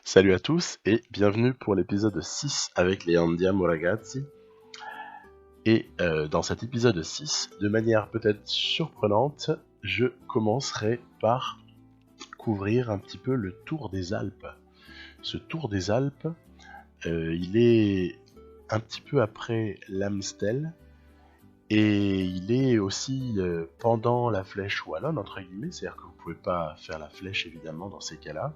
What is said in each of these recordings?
Salut à tous et bienvenue pour l'épisode 6 avec les Andiamo Ragazzi. Et dans cet épisode 6, de manière peut-être surprenante, je commencerai par couvrir un petit peu le Tour des Alpes. Ce Tour des Alpes, il est un petit peu après l'Amstel et il est aussi pendant la flèche wallonne, entre guillemets, c'est-à-dire que vous ne pouvez pas faire la flèche évidemment dans ces cas-là.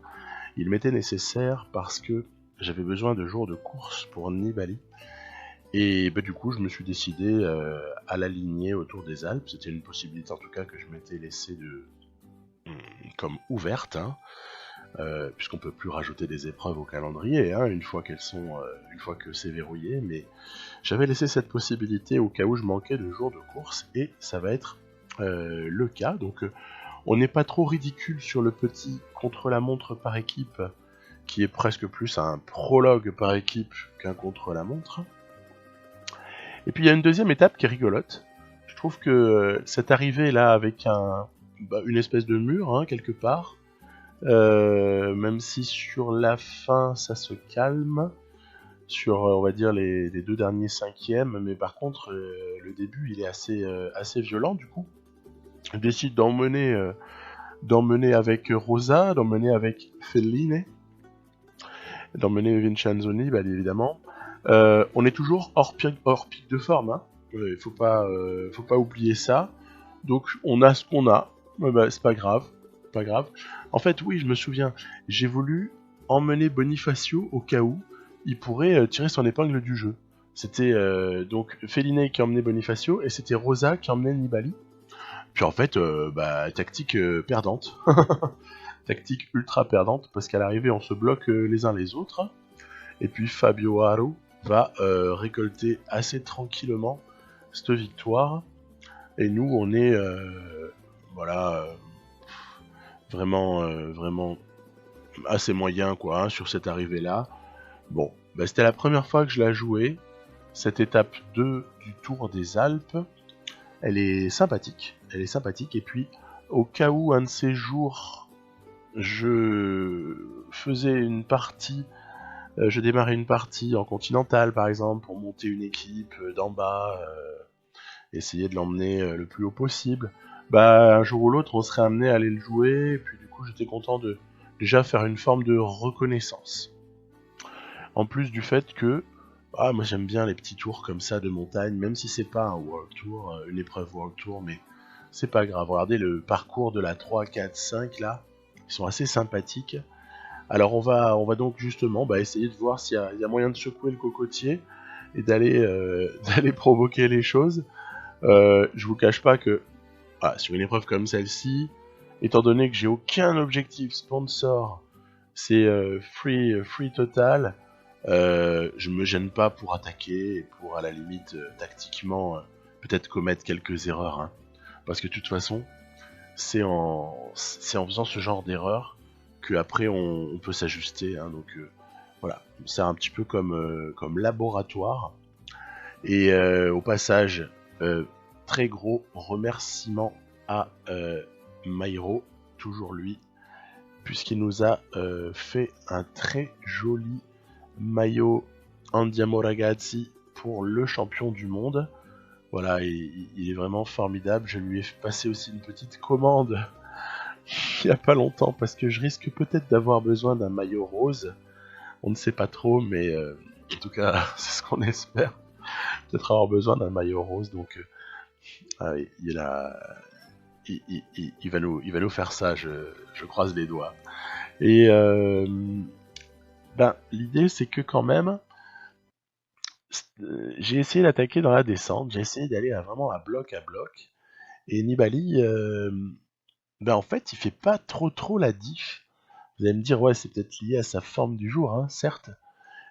Il m'était nécessaire parce que j'avais besoin de jours de course pour Nibali. Et du coup, je me suis décidé à l'aligner autour des Alpes. C'était une possibilité en tout cas que je m'étais laissé comme ouverte, hein, puisqu'on peut plus rajouter des épreuves au calendrier une fois une fois que c'est verrouillé. Mais j'avais laissé cette possibilité au cas où je manquais de jours de course, et ça va être le cas. Donc, on n'est pas trop ridicule sur le petit contre-la-montre par équipe, qui est presque plus un prologue par équipe qu'un contre-la-montre. Et puis il y a une deuxième étape qui est rigolote. Je trouve que cette arrivée là avec une espèce de mur quelque part, même si sur la fin ça se calme, sur on va dire les deux derniers cinquièmes, mais par contre le début il est assez violent du coup. Je décide d'emmener avec Rosa, d'emmener avec Fellini, d'emmener Vincenzo Nibali évidemment. On est toujours hors pic de forme, hein. Faut pas oublier ça. Donc on a ce qu'on a. C'est pas grave, pas grave. En fait, oui, je me souviens, j'ai voulu emmener Bonifacio au cas où il pourrait tirer son épingle du jeu. C'était donc Fellini qui emmenait Bonifacio et c'était Rosa qui emmenait Nibali. Puis en fait, tactique perdante. Tactique ultra perdante parce qu'à l'arrivée on se bloque les uns les autres. Et puis Fabio Aru va récolter assez tranquillement cette victoire. Et nous, on est vraiment assez moyen quoi sur cette arrivée là. Bon, c'était la première fois que je la jouais. Cette étape 2 du Tour des Alpes, elle est sympathique. Et puis, au cas où un de ces jours, je faisais une partie je démarrais une partie en continental par exemple pour monter une équipe d'en bas, essayer de l'emmener le plus haut possible. Un jour ou l'autre on serait amené à aller le jouer, et puis du coup j'étais content de déjà faire une forme de reconnaissance. En plus du fait que moi j'aime bien les petits tours comme ça de montagne, même si c'est pas un World Tour, une épreuve World Tour, mais c'est pas grave. Regardez le parcours de la 3, 4, 5 là, ils sont assez sympathiques. Alors on va donc justement essayer de voir s'il y a moyen de secouer le cocotier et d'aller d'aller provoquer les choses. Je vous cache pas que sur une épreuve comme celle-ci, étant donné que j'ai aucun objectif sponsor, c'est free total, je me gêne pas pour attaquer et pour à la limite tactiquement peut-être commettre quelques erreurs, hein. Parce que de toute façon, c'est en faisant ce genre d'erreur qu'après on peut s'ajuster, hein. Donc voilà, c'est un petit peu comme laboratoire. Et au passage, très gros remerciement à Mairo, toujours lui, puisqu'il nous a fait un très joli maillot Andiamo Ragazzi pour le champion du monde. Voilà, il est vraiment formidable. Je lui ai passé aussi une petite commande il n'y a pas longtemps parce que je risque peut-être d'avoir besoin d'un maillot rose. On ne sait pas trop, mais en tout cas, c'est ce qu'on espère. Peut-être avoir besoin d'un maillot rose, donc il va nous faire ça, je croise les doigts. Et l'idée c'est que quand même, j'ai essayé d'attaquer dans la descente, j'ai essayé d'aller vraiment à bloc, et Nibali, en fait, il fait pas trop la diff. Vous allez me dire, ouais, c'est peut-être lié à sa forme du jour, hein, certes,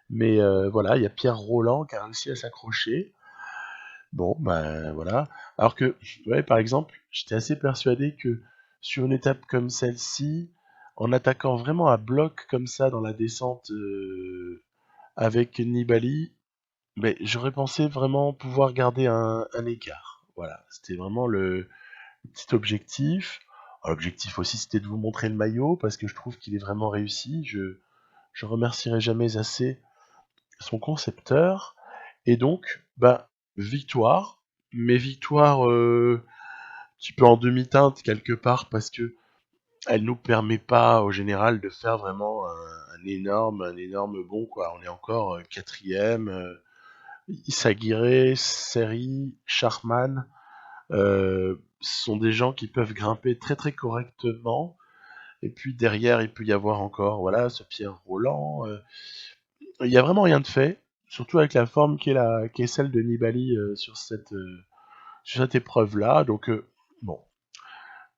mais voilà, il y a Pierre Roland qui a réussi à s'accrocher. Bon, voilà. Alors que, ouais, par exemple, j'étais assez persuadé que sur une étape comme celle-ci, en attaquant vraiment à bloc comme ça dans la descente avec Nibali, j'aurais pensé vraiment pouvoir garder un écart. Voilà, c'était vraiment le petit objectif. L'objectif aussi, c'était de vous montrer le maillot parce que je trouve qu'il est vraiment réussi. je remercierai jamais assez son concepteur. Et donc, victoire, mais victoire un petit peu en demi-teinte quelque part, parce que elle nous permet pas, au général, de faire vraiment un énorme bond, quoi. On est encore quatrième. Isagire, Seri, Charman, sont des gens qui peuvent grimper très très correctement. Et puis derrière, il peut y avoir encore, voilà, ce Pierre Roland. Il y a vraiment rien de fait, surtout avec la forme qui est celle de Nibali sur cette épreuve-là. Donc, bon,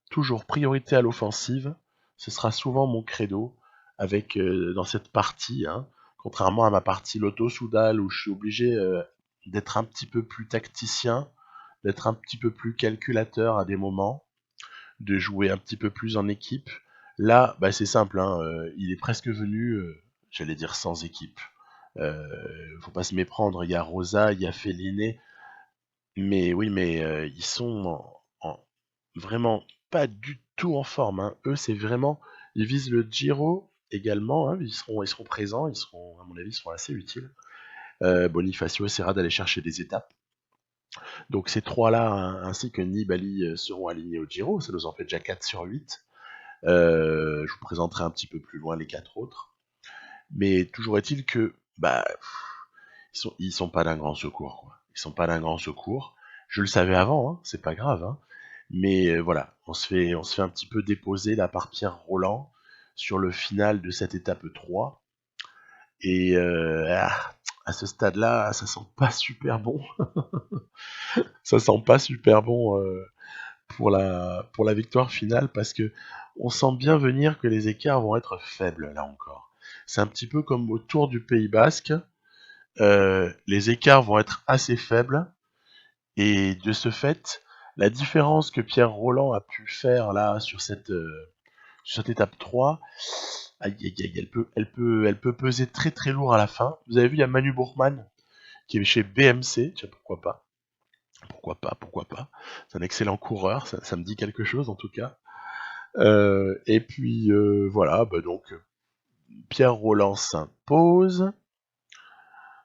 toujours priorité à l'offensive. Ce sera souvent mon credo avec dans cette partie, hein, contrairement à ma partie Lotto Soudal où je suis obligé d'être un petit peu plus tacticien, d'être un petit peu plus calculateur à des moments, de jouer un petit peu plus en équipe. Là, c'est simple, hein, il est presque venu, j'allais dire sans équipe. Faut pas se méprendre, il y a Rosa, il y a Féliné, mais oui, mais ils sont vraiment pas du tout en forme, hein. Eux, c'est vraiment, ils visent le Giro également, hein. Ils seront présents, à mon avis, ils seront assez utiles. Bonifacio essaiera d'aller chercher des étapes. Donc ces trois-là, hein, ainsi que Nibali, seront alignés au Giro. Ça nous en fait déjà 4 sur 8. Je vous présenterai un petit peu plus loin les 4 autres. Mais toujours est-il que ils sont pas d'un grand secours, quoi. Ils sont pas d'un grand secours. Je le savais avant, hein, c'est pas grave, hein. Mais voilà, on se fait un petit peu déposer là par Pierre Roland sur le final de cette étape 3. Et à ce stade-là, ça sent pas super bon. Ça sent pas super bon pour la victoire finale, parce que on sent bien venir que les écarts vont être faibles là encore. C'est un petit peu comme au Tour du Pays Basque. Les écarts vont être assez faibles, et de ce fait, la différence que Pierre Roland a pu faire là sur cette étape 3, elle peut peser très très lourd à la fin. Vous avez vu, il y a Manu Bourgman qui est chez BMC, tiens, pourquoi pas. Pourquoi pas. C'est un excellent coureur, ça me dit quelque chose en tout cas. Et puis voilà, donc Pierre Roland s'impose.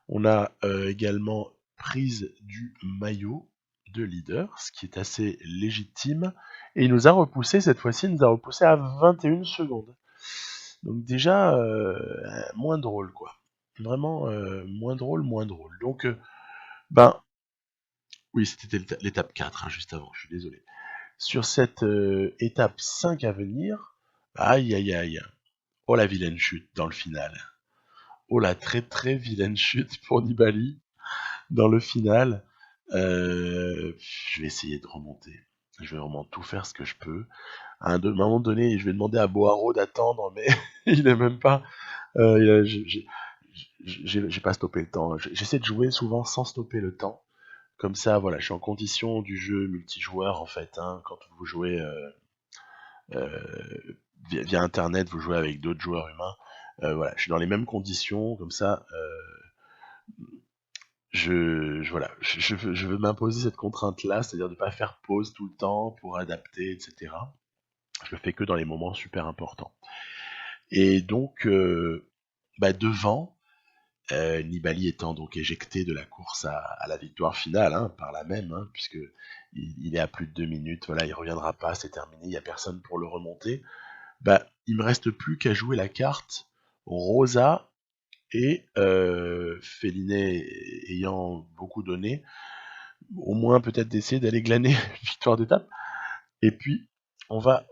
On a également prise du maillot de leader, ce qui est assez légitime. Et il nous a repoussé, cette fois-ci, il nous a repoussé à 21 secondes. Donc déjà, moins drôle, quoi. Vraiment moins drôle. Donc, oui, c'était l'étape 4, hein, juste avant, je suis désolé. Sur cette étape 5 à venir, aïe aïe aïe, oh la vilaine chute dans le final. Oh la très très vilaine chute pour Nibali dans le final. Je vais essayer de remonter. Je vais vraiment tout faire ce que je peux. À un moment donné, je vais demander à Boaro d'attendre, mais il est même pas. J'ai pas stoppé le temps. J'essaie de jouer souvent sans stopper le temps. Comme ça, voilà, je suis en condition du jeu multijoueur en fait. Hein, quand vous jouez via Internet, vous jouez avec d'autres joueurs humains. Voilà, je suis dans les mêmes conditions, comme ça. Je veux m'imposer cette contrainte-là, c'est-à-dire de ne pas faire pause tout le temps pour adapter, etc. Je le fais que dans les moments super importants. Et donc, devant, Nibali étant donc éjecté de la course à la victoire finale, hein, par la même, hein, puisque il est à plus de 2 minutes, voilà, il reviendra pas, c'est terminé, il n'y a personne pour le remonter. Il me reste plus qu'à jouer la carte Rosa, et Féliné ayant beaucoup donné, au moins peut-être d'essayer d'aller glaner une victoire d'étape. Et puis, on va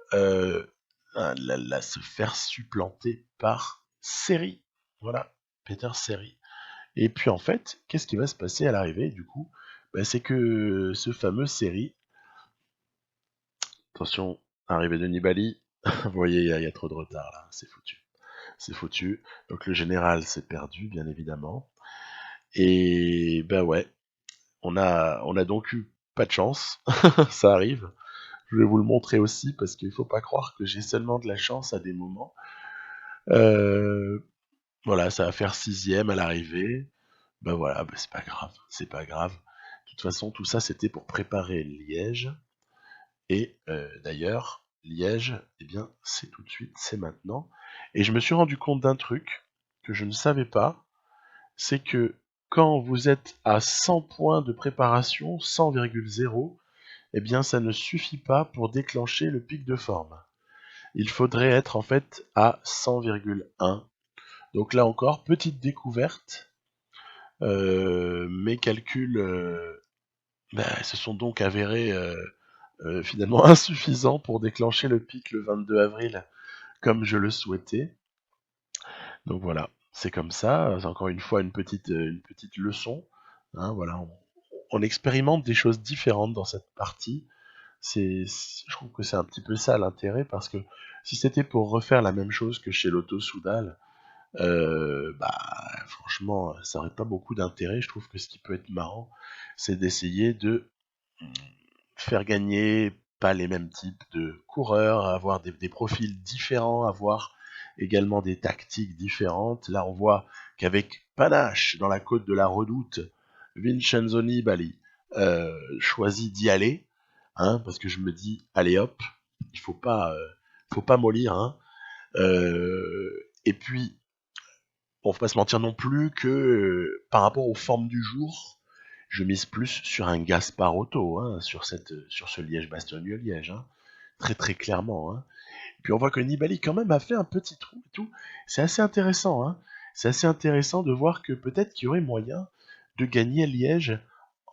se faire supplanter par Seri. Voilà, Peter Seri. Et puis en fait, qu'est-ce qui va se passer à l'arrivée du coup? C'est que ce fameux Seri, attention, arrivée de Nibali, vous voyez, il y a trop de retard là, c'est foutu. C'est foutu. Donc le général s'est perdu, bien évidemment. Et ouais, on a donc eu pas de chance, ça arrive. Je vais vous le montrer aussi parce qu'il faut pas croire que j'ai seulement de la chance à des moments. Voilà, ça va faire 6ème à l'arrivée. Voilà, c'est pas grave, c'est pas grave. De toute façon, tout ça c'était pour préparer Liège. Et d'ailleurs, Liège, eh bien, c'est tout de suite, c'est maintenant. Et je me suis rendu compte d'un truc, que je ne savais pas, c'est que quand vous êtes à 100 points de préparation, 100,0, eh bien ça ne suffit pas pour déclencher le pic de forme. Il faudrait être en fait à 100,1. Donc là encore, petite découverte. Mes calculs se sont donc avérés finalement insuffisants pour déclencher le pic le 22 avril comme je le souhaitais. Donc voilà, c'est comme ça. C'est encore une fois une petite leçon. Hein, voilà, on expérimente des choses différentes dans cette partie. Je trouve que c'est un petit peu ça l'intérêt, parce que si c'était pour refaire la même chose que chez Lotto Soudal, franchement, ça aurait pas beaucoup d'intérêt. Je trouve que ce qui peut être marrant, c'est d'essayer de faire gagner pas les mêmes types de coureurs, avoir des profils différents, avoir également des tactiques différentes. Là, on voit qu'avec panache dans la côte de la Redoute, Vincenzo Nibali choisit d'y aller, hein, parce que je me dis, allez hop, il faut pas mollir, hein. Et puis, on faut pas se mentir non plus que par rapport aux formes du jour, je mise plus sur un Gasparotto, hein, sur ce Liège-Bastogne-Liège, hein, très très clairement, hein. Puis on voit que Nibali quand même a fait un petit trou et tout. C'est assez intéressant, hein. C'est assez intéressant de voir que peut-être qu'il y aurait moyen de gagner Liège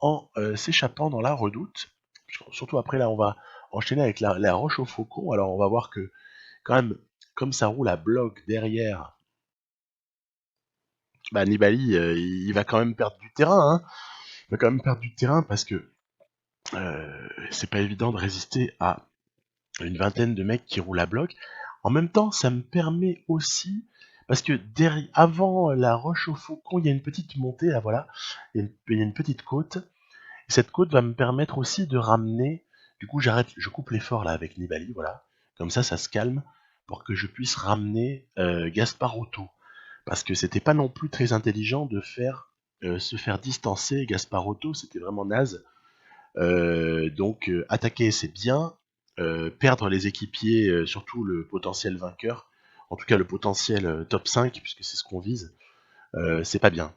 en s'échappant dans la Redoute. Surtout après là, on va enchaîner avec la Roche au Faucon. Alors on va voir que quand même, comme ça roule à bloc derrière, Nibali, il va quand même perdre du terrain, hein. Il va quand même perdre du terrain parce que c'est pas évident de résister à une vingtaine de mecs qui roulent à bloc. En même temps, ça me permet aussi, parce que avant la Roche au Faucon, il y a une petite montée, là voilà, il y a une petite côte. Et cette côte va me permettre aussi de ramener, du coup je coupe l'effort là avec Nibali, voilà, comme ça se calme, pour que je puisse ramener Gasparotto. Parce que c'était pas non plus très intelligent de se faire distancer Gasparotto, c'était vraiment naze. Donc attaquer c'est bien, perdre les équipiers, surtout le potentiel vainqueur, en tout cas le potentiel top 5, puisque c'est ce qu'on vise, c'est pas bien.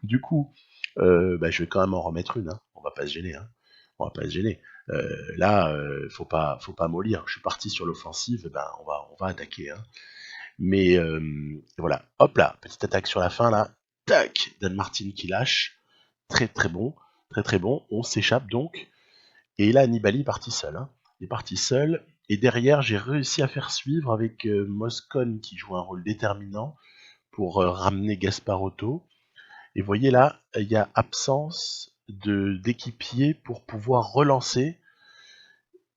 Du coup, je vais quand même en remettre une, hein. On va pas se gêner, hein. On va pas se gêner. Là, faut pas mollir. Je suis parti sur l'offensive, on va attaquer, hein. Mais voilà, hop là, petite attaque sur la fin là, tac, Dan Martin qui lâche, très très bon, très très bon. On s'échappe donc. Et là, Nibali est parti seul, hein. Il est parti seul. Et derrière, j'ai réussi à faire suivre avec Moscon qui joue un rôle déterminant pour ramener Gasparotto. Et vous voyez là, il y a absence d'équipier pour pouvoir relancer.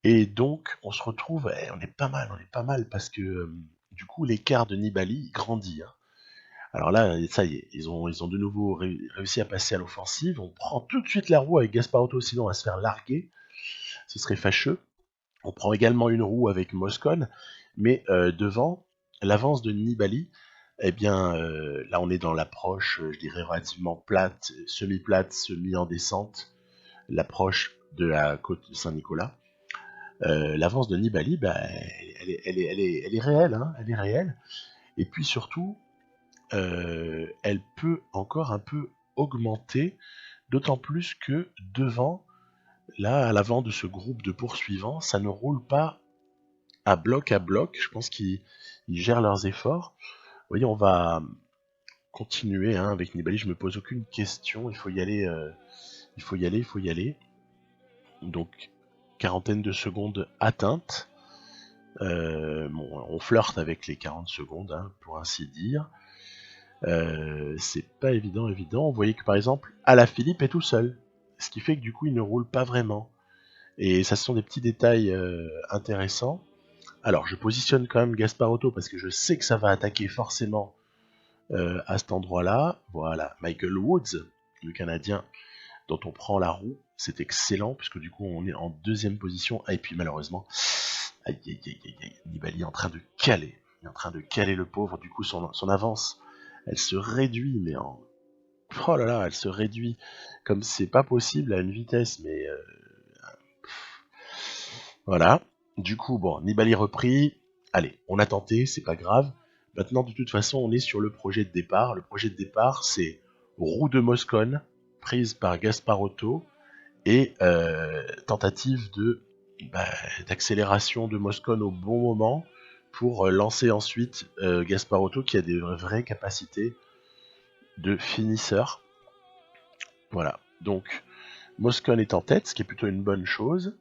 Et donc, on se retrouve, on est pas mal, parce que du coup, l'écart de Nibali grandit, hein. Alors là, ça y est, ils ont de nouveau réussi à passer à l'offensive. On prend tout de suite la roue avec Gasparotto, sinon on va se faire larguer. Ce serait fâcheux. On prend également une roue avec Moscon, mais devant, l'avance de Nibali, eh bien, là on est dans l'approche, je dirais relativement plate, semi en descente, l'approche de la côte de Saint-Nicolas. L'avance de Nibali, elle est réelle, hein, elle est réelle. Et puis surtout, elle peut encore un peu augmenter, d'autant plus que devant, là, à l'avant de ce groupe de poursuivants, ça ne roule pas à bloc. Je pense qu'ils gèrent leurs efforts. Vous voyez, on va continuer, hein, avec Nibali. Je me pose aucune question. Il faut y aller. Il faut y aller. Donc, quarantaine de secondes atteintes. On flirte avec les 40 secondes, hein, pour ainsi dire. C'est pas évident. Vous voyez que par exemple, Alaphilippe est tout seul. Ce qui fait que du coup, il ne roule pas vraiment. Et ça, ce sont des petits détails intéressants. Alors, je positionne quand même Gasparotto parce que je sais que ça va attaquer forcément à cet endroit-là. Voilà, Michael Woods, le Canadien dont on prend la roue. C'est excellent puisque du coup, on est en deuxième position. Et puis malheureusement, Nibali est en train de caler. Il est en train de caler le pauvre. Du coup, son avance, elle se réduit, mais en... Oh là là, elle se réduit comme c'est pas possible à une vitesse, mais... Voilà. Du coup, bon, Nibali repris. Allez, on a tenté, c'est pas grave. Maintenant, de toute façon, on est sur le projet de départ. Le projet de départ, c'est roue de Moscone, prise par Gasparotto, et tentative d'accélération de Moscone au bon moment pour lancer ensuite Gasparotto, qui a des vraies capacités de finisseur. Voilà, donc Moscone est en tête, ce qui est plutôt une bonne chose.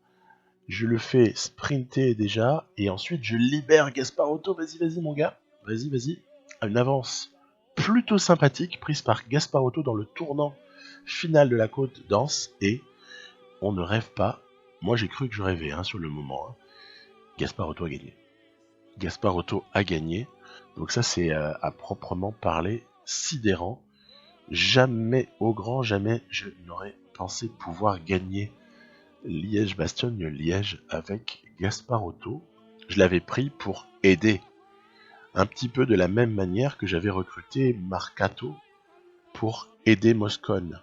Je le fais sprinter déjà, et ensuite je libère Gasparotto. Vas-y mon gars, vas-y. Une avance plutôt sympathique prise par Gasparotto dans le tournant final de la côte d'Anse, et on ne rêve pas. Moi j'ai cru que je rêvais sur le moment. Gasparotto a gagné. Gasparotto a gagné. Donc ça c'est à proprement parler sidérant. Jamais, au grand jamais, je n'aurais pensé pouvoir gagner Liège-Bastogne-Liège avec Gasparotto. Je l'avais pris pour aider. Un petit peu de la même manière que j'avais recruté Marcato pour aider Moscone.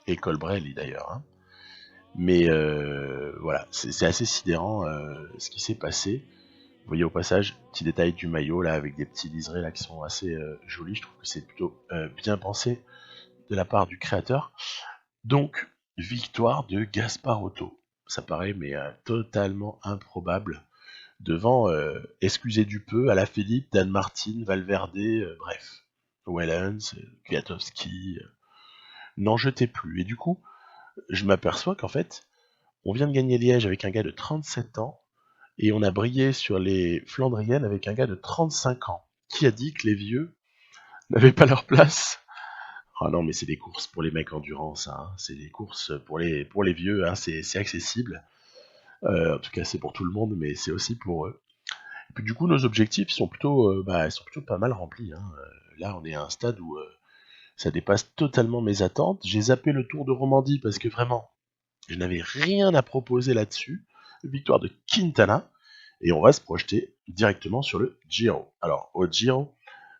Et Colbrelli d'ailleurs. Mais voilà, c'est assez sidérant ce qui s'est passé. Vous voyez au passage, petit détail du maillot là avec des petits liserés là qui sont assez jolis. Je trouve que c'est plutôt bien pensé de la part du créateur. Donc, victoire de Gasparotto. Ça paraît mais totalement improbable. Devant, excusez du peu, Alaphilippe, Dan Martin, Valverde, bref. Wellens, Kwiatkowski, n'en jetez plus. Et du coup, je m'aperçois qu'en fait, on vient de gagner Liège avec un gars de 37 ans, et on a brillé sur les Flandriennes avec un gars de 35 ans. Qui a dit que les vieux n'avaient pas leur place? Ah non, mais c'est des courses pour les mecs endurance, c'est des courses pour les vieux, c'est accessible. En tout cas, c'est pour tout le monde, mais c'est aussi pour eux. Et puis du coup, nos objectifs sont plutôt pas mal remplis. Là, on est à un stade où ça dépasse totalement mes attentes. J'ai zappé le Tour de Romandie parce que vraiment, je n'avais rien à proposer là-dessus. Victoire de Quintana. Et on va se projeter directement sur le Giro. Alors, au Giro,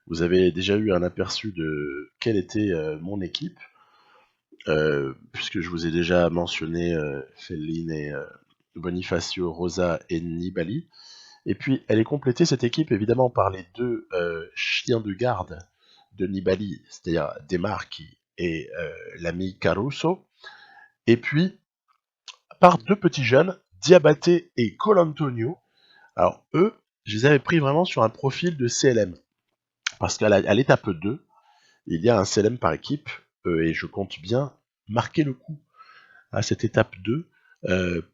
vous avez déjà eu un aperçu de quelle était mon équipe, puisque je vous ai déjà mentionné Fellin et Bonifacio, Rosa et Nibali. Et puis, elle est complétée, cette équipe, évidemment, par les deux chiens de garde de Nibali, c'est-à-dire Demarchi et l'ami Caruso. Et puis, par deux petits jeunes, Diabaté et Colantonio. Alors, eux, je les avais pris vraiment sur un profil de CLM. Parce qu'à l'étape 2, il y a un CLM par équipe, et je compte bien marquer le coup à cette étape 2,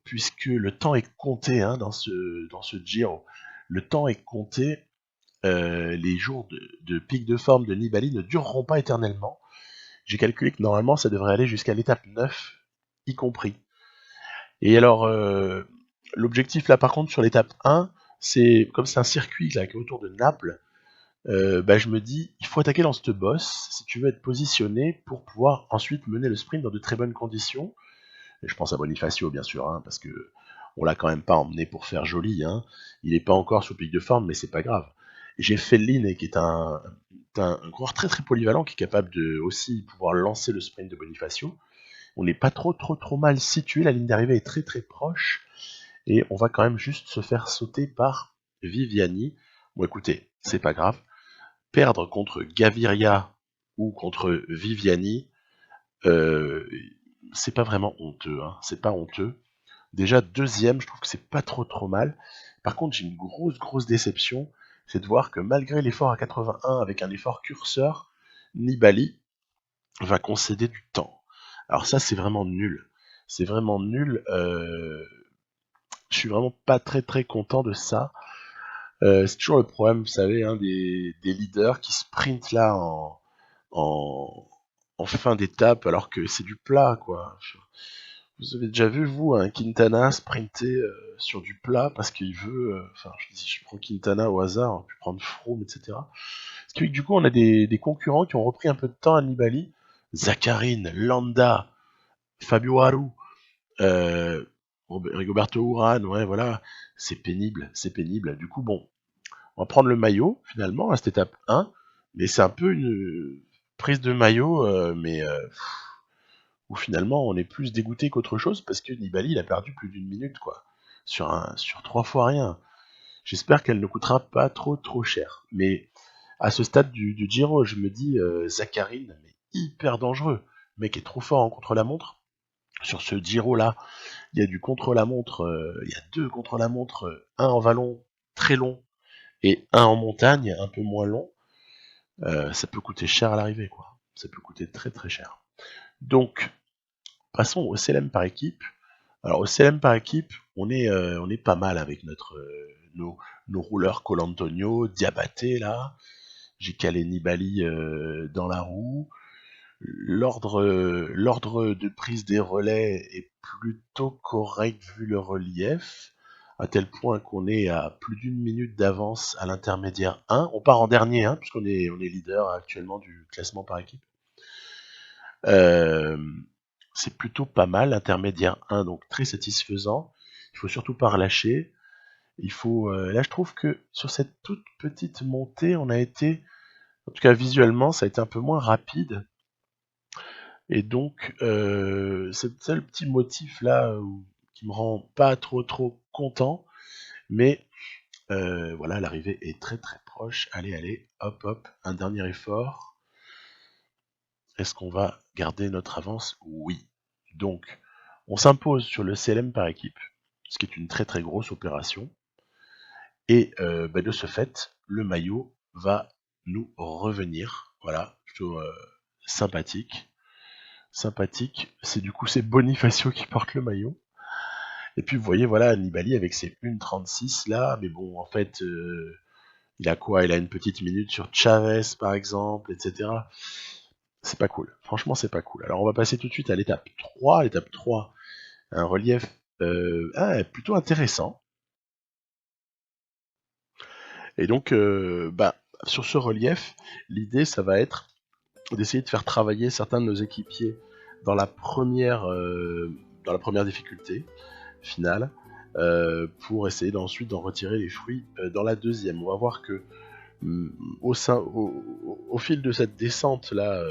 puisque le temps est compté dans ce Giro. Le temps est compté, les jours de pic de forme de Nibali ne dureront pas éternellement. J'ai calculé que normalement ça devrait aller jusqu'à l'étape 9, y compris. Et alors, l'objectif là par contre sur l'étape 1, c'est comme c'est un circuit là, qui est autour de Naples, je me dis, il faut attaquer dans cette bosse si tu veux être positionné pour pouvoir ensuite mener le sprint dans de très bonnes conditions. Et je pense à Bonifacio bien sûr, parce que on l'a quand même pas emmené pour faire joli. Il est pas encore sous pic de forme, mais c'est pas grave. J'ai Fellin qui est un coureur très très polyvalent qui est capable de aussi pouvoir lancer le sprint de Bonifacio. On n'est pas trop mal situé, la ligne d'arrivée est très très proche et on va quand même juste se faire sauter par Viviani. Bon écoutez, c'est pas grave. Perdre contre Gaviria ou contre Viviani, c'est pas vraiment honteux, c'est pas honteux. Déjà deuxième, je trouve que c'est pas trop mal. Par contre, j'ai une grosse déception, c'est de voir que malgré l'effort à 81 avec un effort curseur, Nibali va concéder du temps. Alors ça, c'est vraiment nul. C'est vraiment nul. Je suis vraiment pas très content de ça. C'est toujours le problème, vous savez, des leaders qui sprintent là en fin d'étape alors que c'est du plat, quoi. Vous avez déjà vu, vous, un Quintana sprinter sur du plat parce qu'il veut... je prends Quintana au hasard, on peut prendre Froome, etc. Parce que du coup, on a des concurrents qui ont repris un peu de temps à Nibali. Zacharine, Landa, Fabio Aru, Rigoberto Urán, ouais, voilà. C'est pénible. Du coup, bon, on va prendre le maillot, finalement, à cette étape 1, mais c'est un peu une prise de maillot, où finalement on est plus dégoûté qu'autre chose parce que Nibali il a perdu plus d'une minute quoi sur 3 fois rien. J'espère qu'elle ne coûtera pas trop cher. Mais à ce stade du Giro, je me dis, Zacharine, mais hyper dangereux. Le mec est trop fort en contre-la-montre. Sur ce Giro-là, il y a du contre-la-montre, il y a 2 contre-la-montre, un en vallon très long et un en montagne un peu moins long. Ça peut coûter cher à l'arrivée, quoi. Ça peut coûter très très cher. Donc, passons au CLM par équipe. Alors au CLM par équipe, on est pas mal avec nos rouleurs Colantonio, Diabaté là. J'ai calé Nibali dans la roue. L'ordre de prise des relais est plutôt correct vu le relief, à tel point qu'on est à plus d'une minute d'avance à l'intermédiaire 1. On part en dernier, hein, puisqu'on est leader actuellement du classement par équipe. Euh, c'est plutôt pas mal, l'intermédiaire 1, donc très satisfaisant. Il faut surtout pas relâcher. Là, je trouve que sur cette toute petite montée, on a été, en tout cas visuellement, ça a été un peu moins rapide. Et donc, c'est le seul petit motif là qui me rend pas trop content. Mais voilà, l'arrivée est très très proche. Allez, hop, hop, un dernier effort. Est-ce qu'on va garder notre avance? Oui. Donc, on s'impose sur le CLM par équipe, ce qui est une très très grosse opération. Et de ce fait, le maillot va nous revenir. Voilà, plutôt sympathique. C'est du coup c'est Bonifacio qui porte le maillot. Et puis vous voyez, voilà, Nibali avec ses 1,36 là, mais bon, en fait, il a quoi? Il a une petite minute sur Chavez par exemple, etc. C'est pas cool. Franchement, c'est pas cool. Alors on va passer tout de suite à l'étape 3. L'étape 3, un relief plutôt intéressant. Et donc, sur ce relief, l'idée, ça va être d'essayer de faire travailler certains de nos équipiers dans la première difficulté finale, pour essayer ensuite d'en retirer les fruits dans la deuxième. On va voir que au fil de cette descente là,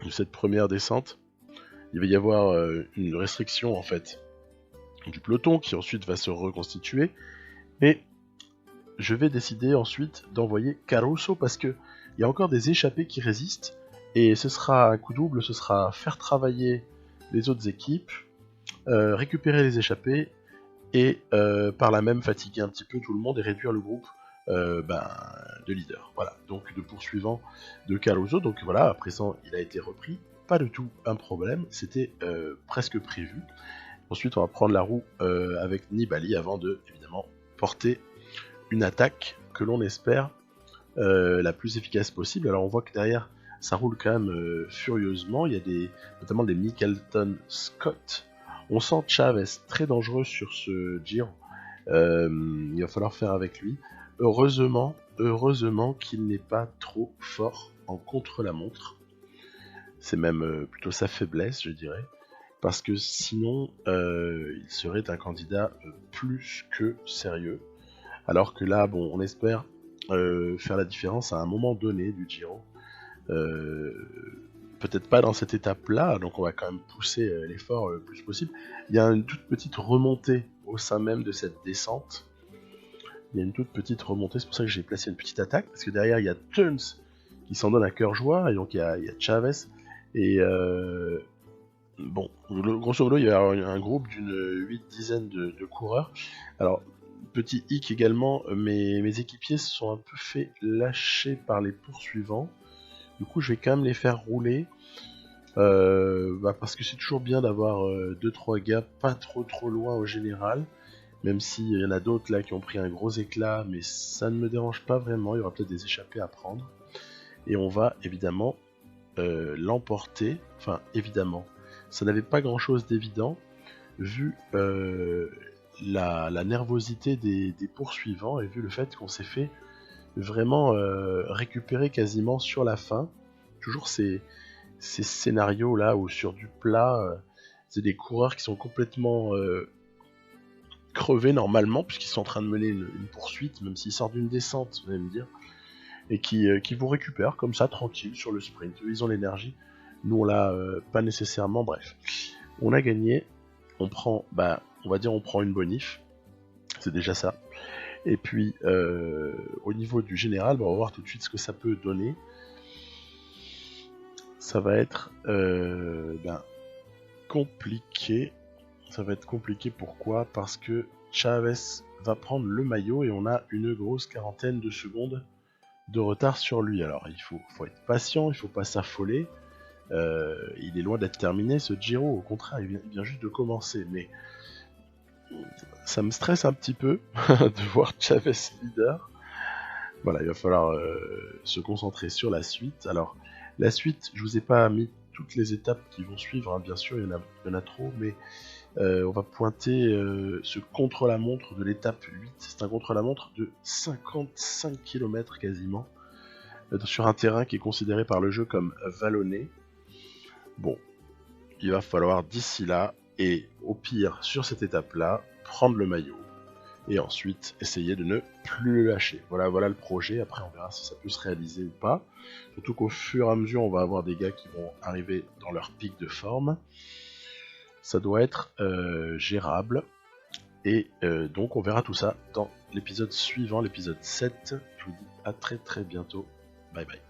de cette première descente, il va y avoir une restriction en fait du peloton qui ensuite va se reconstituer, et je vais décider ensuite d'envoyer Caruso parce que il y a encore des échappés qui résistent, et ce sera un coup double, ce sera faire travailler les autres équipes, récupérer les échappés, et par là même fatiguer un petit peu tout le monde et réduire le groupe de leader. Voilà, donc de poursuivant de Caruso. Donc voilà, à présent il a été repris, pas du tout un problème, c'était presque prévu. Ensuite on va prendre la roue avec Nibali avant de évidemment porter une attaque que l'on espère la plus efficace possible. Alors on voit que derrière ça roule quand même furieusement, il y a notamment des Mickelton Scott. On sent Chavez très dangereux sur ce Giro. Il va falloir faire avec lui. Heureusement qu'il n'est pas trop fort en contre-la-montre. C'est même plutôt sa faiblesse, je dirais. Parce que sinon, il serait un candidat plus que sérieux. Alors que là, bon, on espère faire la différence à un moment donné du Giro. Peut-être pas dans cette étape-là, donc on va quand même pousser l'effort le plus possible. Il y a une toute petite remontée au sein même de cette descente. Il y a une toute petite remontée, c'est pour ça que j'ai placé une petite attaque, parce que derrière il y a Tuns qui s'en donne à cœur joie, et donc il y a Chavez, et grosso modo il y a un groupe d'une 8-10 de coureurs. Alors, petit hic également, mes équipiers se sont un peu fait lâcher par les poursuivants. Du coup, je vais quand même les faire rouler, parce que c'est toujours bien d'avoir 2-3 gars pas trop loin au général, même s'il y en a d'autres là qui ont pris un gros éclat, mais ça ne me dérange pas vraiment, il y aura peut-être des échappées à prendre, et on va évidemment l'emporter. Enfin, évidemment, ça n'avait pas grand-chose d'évident, vu la nervosité des poursuivants, et vu le fait qu'on s'est fait vraiment récupérer quasiment sur la fin. Toujours ces scénarios là où sur du plat, c'est des coureurs qui sont complètement crevés normalement, puisqu'ils sont en train de mener une poursuite, même s'ils sortent d'une descente, vous allez me dire, et qui vous récupèrent comme ça tranquille sur le sprint. Eux, ils ont l'énergie, nous on l'a pas nécessairement. Bref, on a gagné, on prend une bonif, c'est déjà ça. Et puis au niveau du général, on va voir tout de suite ce que ça peut donner. Ça va être compliqué. Ça va être compliqué, pourquoi? Parce que Chavez va prendre le maillot et on a une grosse quarantaine de secondes de retard sur lui. Alors il faut être patient, il faut pas s'affoler. Il est loin d'être terminé ce Giro, au contraire, il vient juste de commencer. Mais ça me stresse un petit peu de voir Chavez leader. Voilà, il va falloir se concentrer sur la suite. Alors, la suite, je vous ai pas mis toutes les étapes qui vont suivre, hein. Bien sûr, il y en a trop, mais on va pointer ce contre-la-montre de l'étape 8. C'est un contre-la-montre de 55 km quasiment, sur un terrain qui est considéré par le jeu comme vallonné. Bon, il va falloir d'ici là, et au pire sur cette étape-là, prendre le maillot. Et ensuite, essayer de ne plus le lâcher. Voilà le projet. Après, on verra si ça peut se réaliser ou pas. Surtout qu'au fur et à mesure, on va avoir des gars qui vont arriver dans leur pic de forme. Ça doit être gérable. Et donc, on verra tout ça dans l'épisode suivant, l'épisode 7. Je vous dis à très très bientôt. Bye bye.